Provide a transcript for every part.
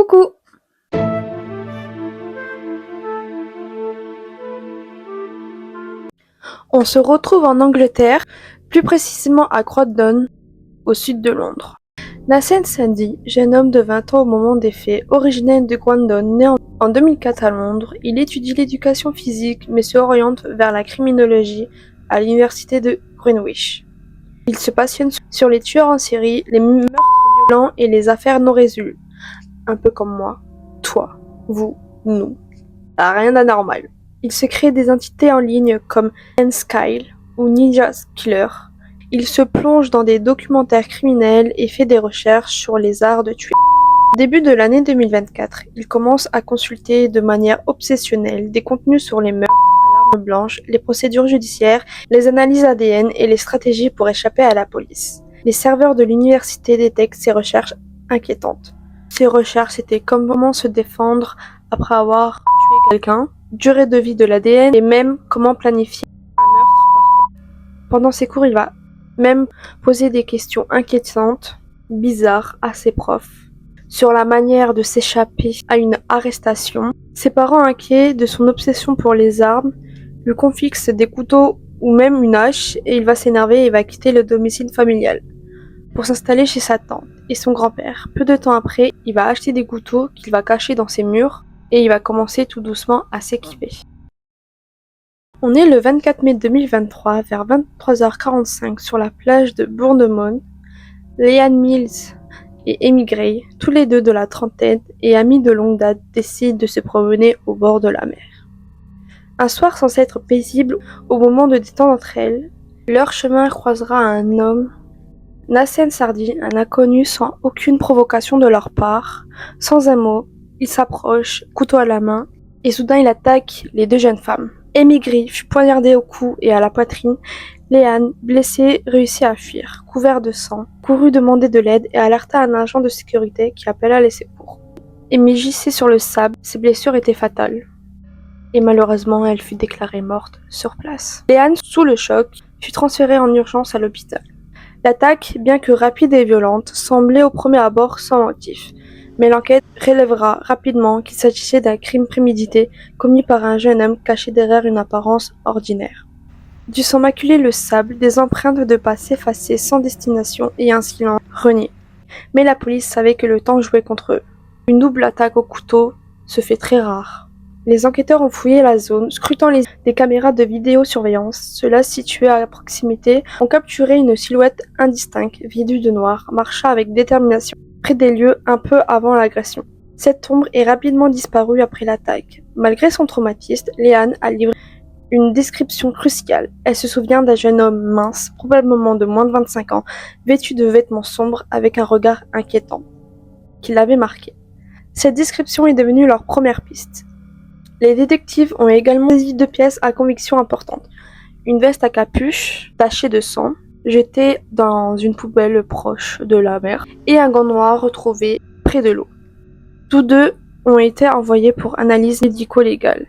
Coucou! On se retrouve en Angleterre, plus précisément à Croydon, au sud de Londres. Nassen Sadi, jeune homme de 20 ans au moment des faits, originaire de Croydon, né en 2004 à Londres, il étudie l'éducation physique mais se oriente vers la criminologie à l'université de Greenwich. Il se passionne sur les tueurs en série, les meurtres violents et les affaires non résolues. Un peu comme moi, toi, vous, nous. Rien d'anormal. Il se crée des entités en ligne comme N-Skyle ou Ninja Killer. Il se plonge dans des documentaires criminels et fait des recherches sur les arts de tuer. Au début de l'année 2024, il commence à consulter de manière obsessionnelle des contenus sur les meurtres à l'arme blanche, les procédures judiciaires, les analyses ADN et les stratégies pour échapper à la police. Les serveurs de l'université détectent ces recherches inquiétantes. Ces recherches étaient comment se défendre après avoir tué quelqu'un, durée de vie de l'ADN et même comment planifier un meurtre parfait. Pendant ces cours, il va même poser des questions inquiétantes, bizarres à ses profs, sur la manière de s'échapper à une arrestation. Ses parents, inquiets de son obsession pour les armes, lui confient des couteaux ou même une hache et il va s'énerver et va quitter le domicile familial pour s'installer chez sa tante et son grand-père. Peu de temps après, il va acheter des couteaux qu'il va cacher dans ses murs et il va commencer tout doucement à s'équiper. On est le 24 mai 2023 vers 23h45 sur la plage de Bournemouth. Leanne Mills et Amy Gray, tous les deux de la trentaine et amis de longue date, décident de se promener au bord de la mer. Un soir censé être paisible, au moment de détendre entre elles, leur chemin croisera un homme, Nassen Sadi, un inconnu sans aucune provocation de leur part. Sans un mot, il s'approche, couteau à la main, et soudain il attaque les deux jeunes femmes. Amy Gray fut poignardée au cou et à la poitrine. Leanne, blessée, réussit à fuir, couvert de sang, courut demander de l'aide et alerta un agent de sécurité qui appela les secours. Amy gissait sur le sable, ses blessures étaient fatales. Et malheureusement, elle fut déclarée morte sur place. Leanne, sous le choc, fut transférée en urgence à l'hôpital. L'attaque, bien que rapide et violente, semblait au premier abord sans motif, mais l'enquête relèvera rapidement qu'il s'agissait d'un crime prémédité commis par un jeune homme caché derrière une apparence ordinaire. Du sang maculait le sable, des empreintes de pas s'effaçaient sans destination et un silence renié. Mais la police savait que le temps jouait contre eux. Une double attaque au couteau se fait très rare. Les enquêteurs ont fouillé la zone, scrutant des caméras de vidéosurveillance. Ceux-là, situés à proximité, ont capturé une silhouette indistincte, vêtue de noir, marchant avec détermination près des lieux un peu avant l'agression. Cette ombre est rapidement disparue après l'attaque. Malgré son traumatisme, Leanne a livré une description cruciale. Elle se souvient d'un jeune homme mince, probablement de moins de 25 ans, vêtu de vêtements sombres avec un regard inquiétant, qui l'avait marqué. Cette description est devenue leur première piste. Les détectives ont également saisi 2 pièces à conviction importantes. Une veste à capuche, tachée de sang, jetée dans une poubelle proche de la mer, et un gant noir retrouvé près de l'eau. Tous deux ont été envoyés pour analyse médico-légale.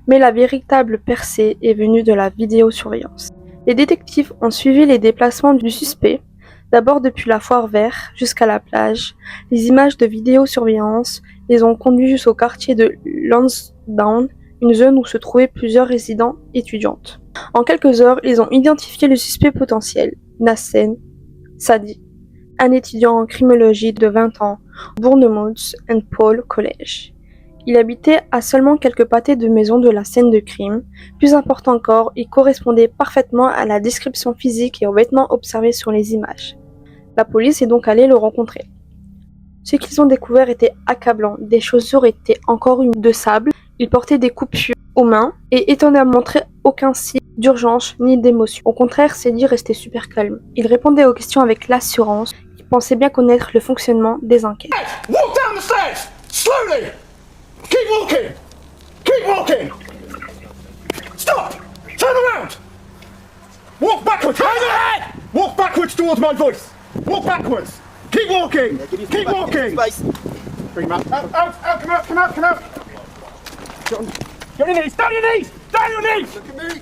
Mais la véritable percée est venue de la vidéosurveillance. Les détectives ont suivi les déplacements du suspect, d'abord depuis la foire verte jusqu'à la plage. Les images de vidéosurveillance les ont conduits jusqu'au quartier de Lansdowne, une zone où se trouvaient plusieurs résidents étudiantes. En quelques heures, ils ont identifié le suspect potentiel, Nassen Sadi, un étudiant en criminologie de 20 ans, au Bournemouth and Paul College. Il habitait à seulement quelques pâtés de maison de la scène de crime. Plus important encore, il correspondait parfaitement à la description physique et aux vêtements observés sur les images. La police est donc allée le rencontrer. Ce qu'ils ont découvert était accablant. Des chaussures étaient encore humides de sable. Il portait des coupures aux mains et étonnamment montrait aucun signe d'urgence ni d'émotion. Au contraire, ses lits restaient super calmes. Il répondait aux questions avec l'assurance. Il pensait bien connaître le fonctionnement des enquêtes. Walk down the stairs! Slowly! Keep walking! Keep walking! Stop! Turn around! Walk backwards! Walk backwards towards my voice! Walk backwards! Keep walking! Keep walking! Bring him out. Out, come out, come out, come out! Get on your knees, down your knees! Down your knees! Look at me!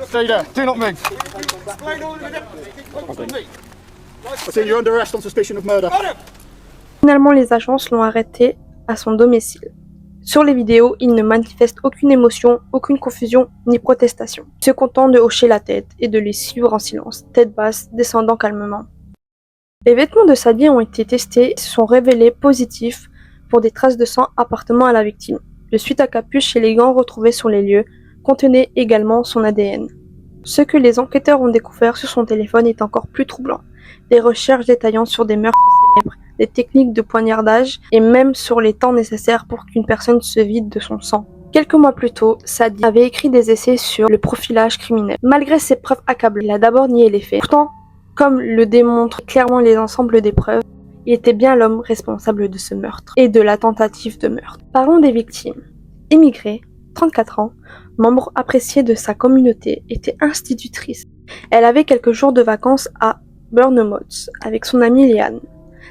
Stay there, do not move. Explain all of it. I see you're under arrest on suspicion of murder. Finalement, les agences l'ont arrêté à son domicile. Sur les vidéos, il ne manifeste aucune émotion, aucune confusion ni protestation, se content de hocher la tête et de les suivre en silence, tête basse, descendant calmement. Les vêtements de Sadie ont été testés et se sont révélés positifs pour des traces de sang appartenant à la victime. Le sweat à capuche et les gants retrouvés sur les lieux contenaient également son ADN. Ce que les enquêteurs ont découvert sur son téléphone est encore plus troublant. Des recherches détaillant sur des meurtres célèbres, des techniques de poignardage et même sur les temps nécessaires pour qu'une personne se vide de son sang. Quelques mois plus tôt, Sadie avait écrit des essais sur le profilage criminel. Malgré ses preuves accablantes, il a d'abord nié les faits. Pourtant, comme le démontrent clairement les ensembles des preuves, il était bien l'homme responsable de ce meurtre et de la tentative de meurtre. Parlons des victimes. Immigrée, 34 ans, membre apprécié de sa communauté, était institutrice. Elle avait quelques jours de vacances à Bournemouth avec son amie Liane.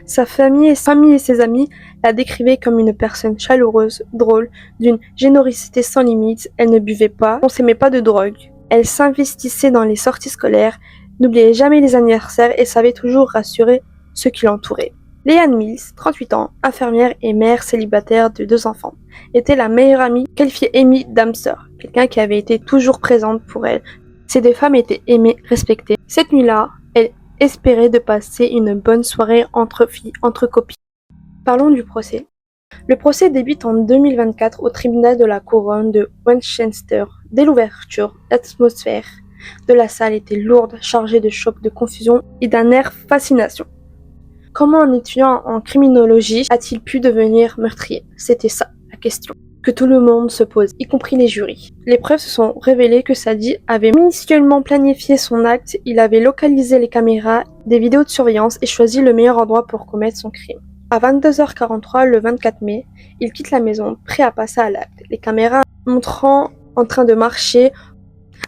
Sa famille et ses amis la décrivaient comme une personne chaleureuse, drôle, d'une générosité sans limite. Elle ne buvait pas, consommait pas de drogue. Elle s'investissait dans les sorties scolaires, n'oubliait jamais les anniversaires et savait toujours rassurer ceux qui l'entouraient. Liane Mills, 38 ans, infirmière et mère célibataire de 2 enfants, était la meilleure amie qualifiée Amy Damser, quelqu'un qui avait été toujours présente pour elle. Ces 2 femmes étaient aimées, respectées. Cette nuit-là, elle espérait de passer une bonne soirée entre filles, entre copines. Parlons du procès. Le procès débute en 2024 au tribunal de la couronne de Westchester. Dès l'ouverture, l'atmosphère de la salle était lourde, chargée de chocs, de confusion et d'un air fascination. Comment un étudiant en criminologie a-t-il pu devenir meurtrier? C'était ça, la question que tout le monde se pose, y compris les jurys. Les preuves se sont révélées que Sadie avait minutieusement planifié son acte, il avait localisé les caméras, des vidéos de surveillance et choisi le meilleur endroit pour commettre son crime. À 22h43, le 24 mai, il quitte la maison, prêt à passer à l'acte, les caméras montrant en train de marcher.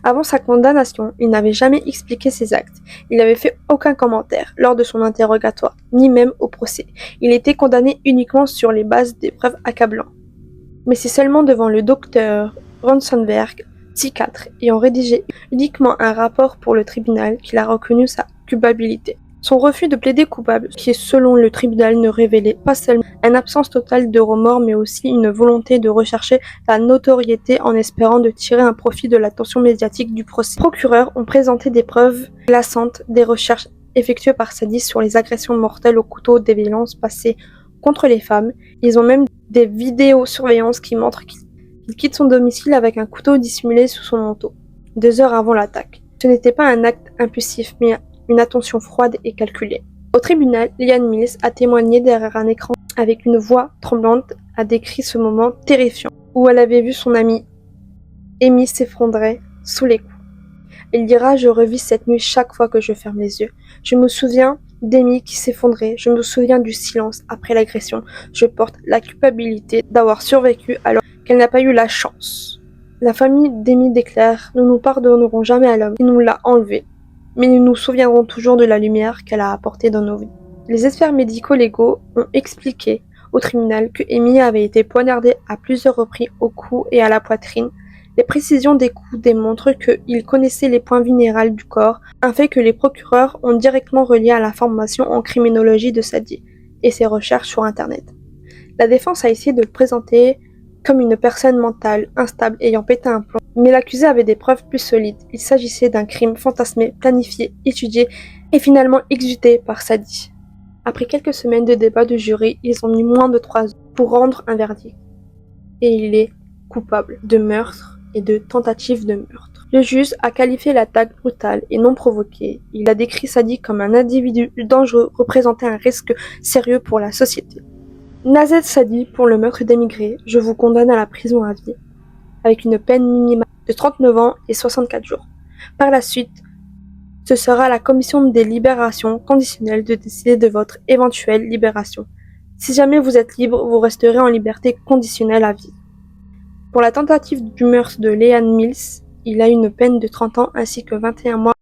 Avant sa condamnation, il n'avait jamais expliqué ses actes. Il n'avait fait aucun commentaire lors de son interrogatoire, ni même au procès. Il était condamné uniquement sur les bases des preuves accablantes. Mais c'est seulement devant le docteur Ronsonberg, psychiatre, ayant rédigé uniquement un rapport pour le tribunal qu'il a reconnu sa culpabilité. Son refus de plaider coupable, qui selon le tribunal ne révélait pas seulement une absence totale de remords, mais aussi une volonté de rechercher la notoriété en espérant de tirer un profit de l'attention médiatique du procès. Les procureurs ont présenté des preuves glaçantes des recherches effectuées par Sadie sur les agressions mortelles au couteau, des violences passées contre les femmes. Ils ont même des vidéosurveillance qui montrent qu'il quitte son domicile avec un couteau dissimulé sous son manteau, 2 heures avant l'attaque. Ce n'était pas un acte impulsif, mais une attention froide et calculée. Au tribunal, Liane Mills a témoigné derrière un écran avec une voix tremblante, a décrit ce moment terrifiant où elle avait vu son amie Amy s'effondrer sous les coups. Elle dira: je revis cette nuit chaque fois que je ferme les yeux. Je me souviens d'Amy qui s'effondrait, je me souviens du silence après l'agression. Je porte la culpabilité d'avoir survécu alors qu'elle n'a pas eu la chance. La famille d'Amy déclare: nous nous pardonnerons jamais à l'homme qui nous l'a enlevé, mais nous nous souviendrons toujours de la lumière qu'elle a apportée dans nos vies. Les experts médico-légaux ont expliqué au tribunal que Amy avait été poignardée à plusieurs reprises au cou et à la poitrine. Les précisions des coups démontrent qu'il connaissait les points vulnérables du corps, un fait que les procureurs ont directement relié à la formation en criminologie de Sadie et ses recherches sur Internet. La défense a essayé de le présenter comme une personne mentale, instable, ayant pété un plomb, mais l'accusé avait des preuves plus solides. Il s'agissait d'un crime fantasmé, planifié, étudié et finalement exécuté par Sadie. Après quelques semaines de débats de jury, ils ont mis moins de 3 ans pour rendre un verdict. Et il est coupable de meurtre et de tentative de meurtre. Le juge a qualifié l'attaque brutale et non provoquée. Il a décrit Sadie comme un individu dangereux, représentant un risque sérieux pour la société. Nazed Sadie, pour le meurtre d'émigrés, je vous condamne à la prison à vie, avec une peine minimale de 39 ans et 64 jours. Par la suite, ce sera la commission des libérations conditionnelles de décider de votre éventuelle libération. Si jamais vous êtes libre, vous resterez en liberté conditionnelle à vie. Pour la tentative du meurtre de Liane Mills, il a une peine de 30 ans ainsi que 21 mois.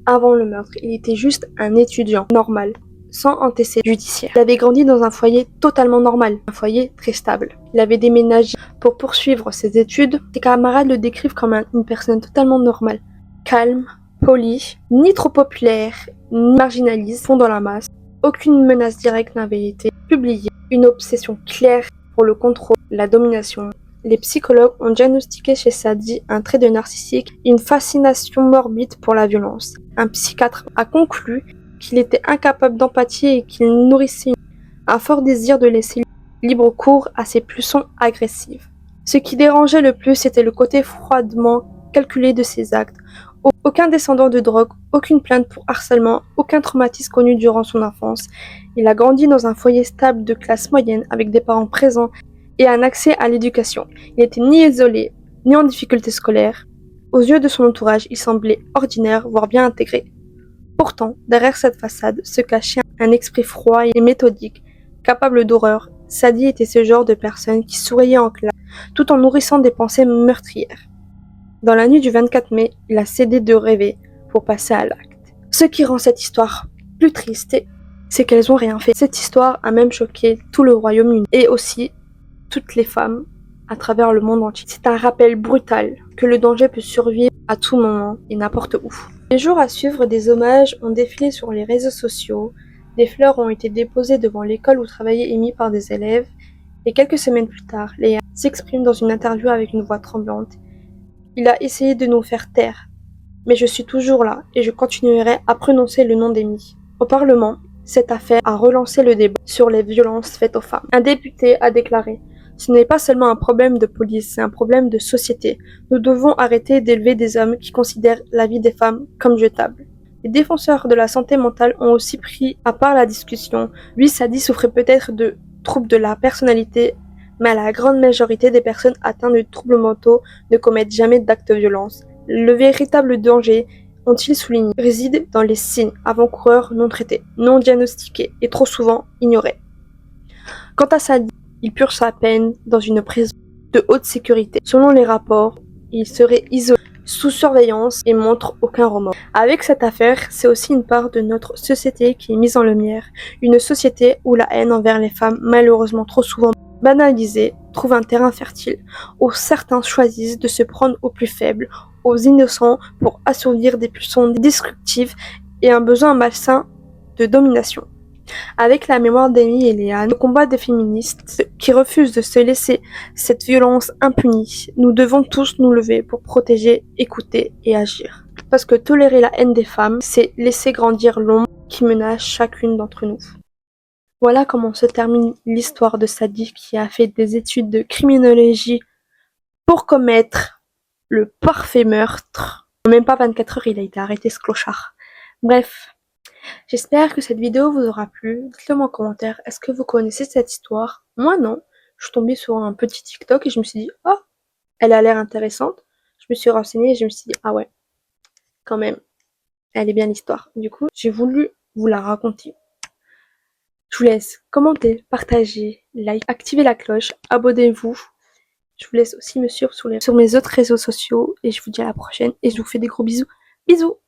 Avant le meurtre, il était juste un étudiant normal, sans antécédents judiciaires. Il avait grandi dans un foyer totalement normal, un foyer très stable. Il avait déménagé pour poursuivre ses études. Ses camarades le décrivent comme une personne totalement normale, calme, poli, ni trop populaire, ni marginaliste, fond dans la masse. Aucune menace directe n'avait été publiée. Une obsession claire pour le contrôle, la domination. Les psychologues ont diagnostiqué chez Sadie un trait de narcissique et une fascination morbide pour la violence. Un psychiatre a conclu qu'il était incapable d'empathie et qu'il nourrissait un fort désir de laisser libre cours à ses pulsions agressives. Ce qui dérangeait le plus, c'était le côté froidement calculé de ses actes. Aucun descendant de drogue, aucune plainte pour harcèlement, aucun traumatisme connu durant son enfance. Il a grandi dans un foyer stable de classe moyenne avec des parents présents et un accès à l'éducation. Il n'était ni isolé, ni en difficulté scolaire. Aux yeux de son entourage, il semblait ordinaire, voire bien intégré. Pourtant, derrière cette façade se cachait un esprit froid et méthodique, capable d'horreur. Sadie était ce genre de personne qui souriait en classe, tout en nourrissant des pensées meurtrières. Dans la nuit du 24 mai, il a cédé de rêver pour passer à l'acte. Ce qui rend cette histoire plus triste, c'est qu'elles ont rien fait. Cette histoire a même choqué tout le Royaume-Uni et aussi toutes les femmes à travers le monde entier. C'est un rappel brutal que le danger peut survivre à tout moment et n'importe où. Les jours à suivre, des hommages ont défilé sur les réseaux sociaux, des fleurs ont été déposées devant l'école où travaillait Amy par des élèves, et quelques semaines plus tard, Léa s'exprime dans une interview avec une voix tremblante. Il a essayé de nous faire taire, mais je suis toujours là et je continuerai à prononcer le nom d'Amy. Au Parlement, cette affaire a relancé le débat sur les violences faites aux femmes. Un député a déclaré « Ce n'est pas seulement un problème de police, c'est un problème de société. Nous devons arrêter d'élever des hommes qui considèrent la vie des femmes comme jetable. » Les défenseurs de la santé mentale ont aussi pris à part la discussion. Oui, Sadie souffrait peut-être de troubles de la personnalité, mais la grande majorité des personnes atteintes de troubles mentaux ne commettent jamais d'actes de violence. Le véritable danger, ont-ils souligné, réside dans les signes avant-coureurs non traités, non diagnostiqués et trop souvent ignorés. Quant à Sadie, il purge sa peine dans une prison de haute sécurité. Selon les rapports, il serait isolé, sous surveillance et montre aucun remords. Avec cette affaire, c'est aussi une part de notre société qui est mise en lumière. Une société où la haine envers les femmes, malheureusement trop souvent banalisée, trouve un terrain fertile, où certains choisissent de se prendre aux plus faibles, aux innocents, pour assouvir des pulsions destructives et un besoin malsain de domination. Avec la mémoire d'Amy et Léa, le combat des féministes qui refusent de se laisser cette violence impunie, nous devons tous nous lever pour protéger, écouter et agir. Parce que tolérer la haine des femmes, c'est laisser grandir l'ombre qui menace chacune d'entre nous. Voilà comment se termine l'histoire de Sadie qui a fait des études de criminologie pour commettre le parfait meurtre. En même pas 24 heures, il a été arrêté, ce clochard. Bref. J'espère que cette vidéo vous aura plu. Dites-le moi en commentaire. Est-ce que vous connaissez cette histoire? Moi non. Je suis tombée sur un petit TikTok et je me suis dit « Oh, elle a l'air intéressante ». Je me suis renseignée et je me suis dit « Ah ouais, quand même, elle est bien l'histoire ». Du coup, j'ai voulu vous la raconter. Je vous laisse commenter, partager, like, activer la cloche, abonnez-vous. Je vous laisse aussi me suivre sur mes autres réseaux sociaux et je vous dis à la prochaine et je vous fais des gros bisous. Bisous!